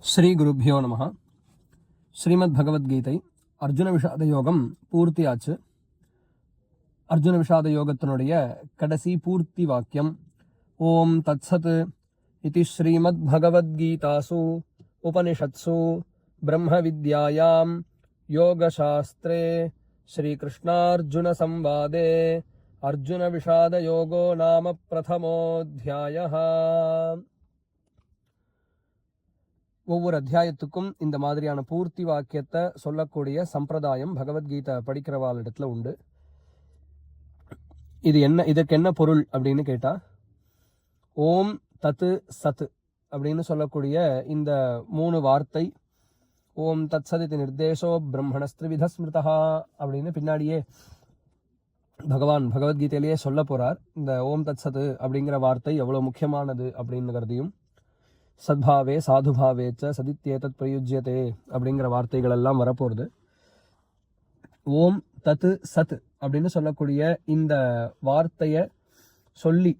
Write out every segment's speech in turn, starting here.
ஸ்ரீ குருப்யோ நமஹ. ஸ்ரீமத் பகவத்கீதை அர்ஜுன விஷாத யோகம் பூர்த்தியாச்சு. அர்ஜுன விஷாத யோகத்தினுடைய கடைசி பூர்த்தி வாக்கியம் ஓம் தத்சத் இதி ஸ்ரீமத் பகவத்கீதாசு உபனிஷத்சு பிரம்ம வித்யாயாம் யோகசாஸ்திரே ஸ்ரீகிருஷ்ணார்ஜுன சம்வாதே அர்ஜுன விஷாத யோகோ நாம பிரதமோத்யாயः. ஒவ்வொரு அத்தியாயத்துக்கும் இந்த மாதிரியான பூர்த்தி வாக்கியத்தை சொல்லக்கூடிய சம்பிரதாயம் பகவத்கீதை படிக்கிறவாள் இடத்துல உண்டு. இதற்கு என்ன பொருள் அப்படின்னு கேட்டா, ஓம் தத்து சத் அப்படின்னு சொல்லக்கூடிய இந்த 3 வார்த்தை, ஓம் தத் சத் இது நிர்தேசோ பிரம்மணஸ்திரிவித ஸ்மிருதா அப்படின்னு பின்னாடியே பகவான் பகவத்கீதையிலேயே சொல்ல போறார். இந்த ஓம் தத் சத் அப்படிங்கிற வார்த்தை எவ்வளவு முக்கியமானது அப்படிங்கிறதையும், சத்பாவே சாதுபாவேச்ச சதித்யேதத் பிரயுஜ்யதே அப்படிங்கிற வார்த்தைகள் எல்லாம் வரப்போகுது. ஓம் தத்து சத் அப்படின்னு சொல்லக்கூடிய இந்த வார்த்தையை சொல்லி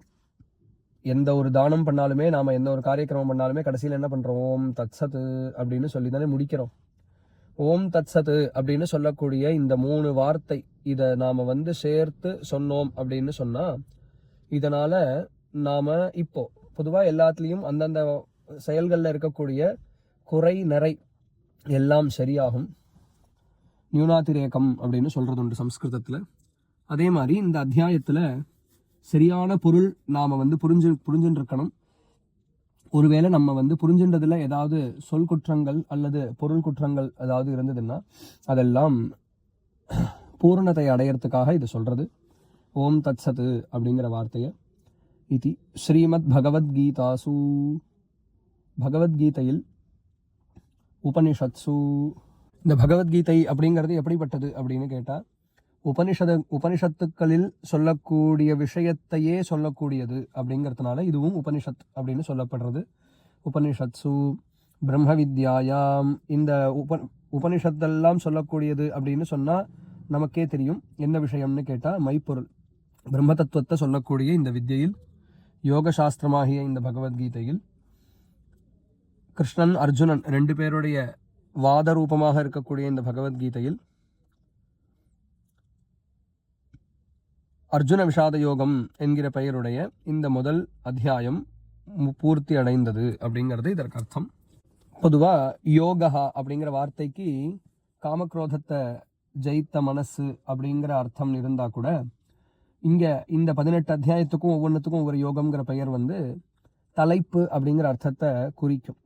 எந்த ஒரு தானம் பண்ணாலுமே, நாம எந்த ஒரு காரியக்கிரமம் பண்ணாலுமே கடைசியில் என்ன பண்றோம்? ஓம் தத் சத் அப்படின்னு சொல்லி தானே முடிக்கிறோம். ஓம் தத் சத் அப்படின்னு சொல்லக்கூடிய இந்த 3 வார்த்தை, இதை நாம சேர்த்து சொன்னோம் அப்படின்னு சொன்னா, இதனால நாம இப்போ பொதுவா எல்லாத்துலேயும் அந்தந்த செயல்களில் இருக்கக்கூடிய குறை நிறை எல்லாம் சரியாகும். நியூனாதிரேகம் அப்படின்னு சொல்றது உண்டு சம்ஸ்கிருதத்தில். அதே மாதிரி இந்த அத்தியாயத்தில் சரியான பொருள் நாம் புரிஞ்சுட்டு இருக்கணும். ஒருவேளை நம்ம புரிஞ்சுன்றதுல ஏதாவது சொல் குற்றங்கள் அல்லது பொருள் குற்றங்கள் ஏதாவது இருந்ததுன்னா அதெல்லாம் பூரணத்தை அடையறதுக்காக இது சொல்றது. ஓம் தத் சத் அப்படிங்கிற வார்த்தையை இது ஸ்ரீமத் பகவத்கீதாசு, பகவத்கீதையில் உபனிஷத்சு. இந்த பகவத்கீதை அப்படிங்கிறது எப்படிப்பட்டது அப்படின்னு கேட்டால், உபனிஷத்துக்களில் சொல்லக்கூடிய விஷயத்தையே சொல்லக்கூடியது அப்படிங்கிறதுனால இதுவும் உபனிஷத் அப்படின்னு சொல்லப்படுறது. உபனிஷத்சு பிரம்ம வித்யாயாம், இந்த உபனிஷத்தெல்லாம் சொல்லக்கூடியது அப்படின்னு சொன்னால் நமக்கே தெரியும் என்ன விஷயம்னு கேட்டால், மைப்பொருள் பிரம்ம தத்துவத்தை சொல்லக்கூடிய இந்த வித்யையில், யோக சாஸ்திரமாகிய இந்த பகவத்கீதையில் கிருஷ்ணன் அர்ஜுனன் 2 பேருடைய வாத ரூபமாக இருக்கக்கூடிய இந்த பகவத்கீதையில் அர்ஜுன விஷாத யோகம் என்கிற பெயருடைய இந்த முதல் அத்தியாயம் பூர்த்தி அடைந்தது அப்படிங்கிறது இதற்கு அர்த்தம். பொதுவாக யோகா அப்படிங்கிற வார்த்தைக்கு காமக்ரோதத்தை ஜெயித்த மனசு அப்படிங்கிற அர்த்தம் இருந்தா கூட, இங்க இந்த 18 அத்தியாயத்துக்கும் ஒவ்வொன்றுத்துக்கும் ஒவ்வொரு யோகம்ங்கிற பெயர் தலைப்பு அப்படிங்கிற அர்த்தத்தை குறிக்கும்.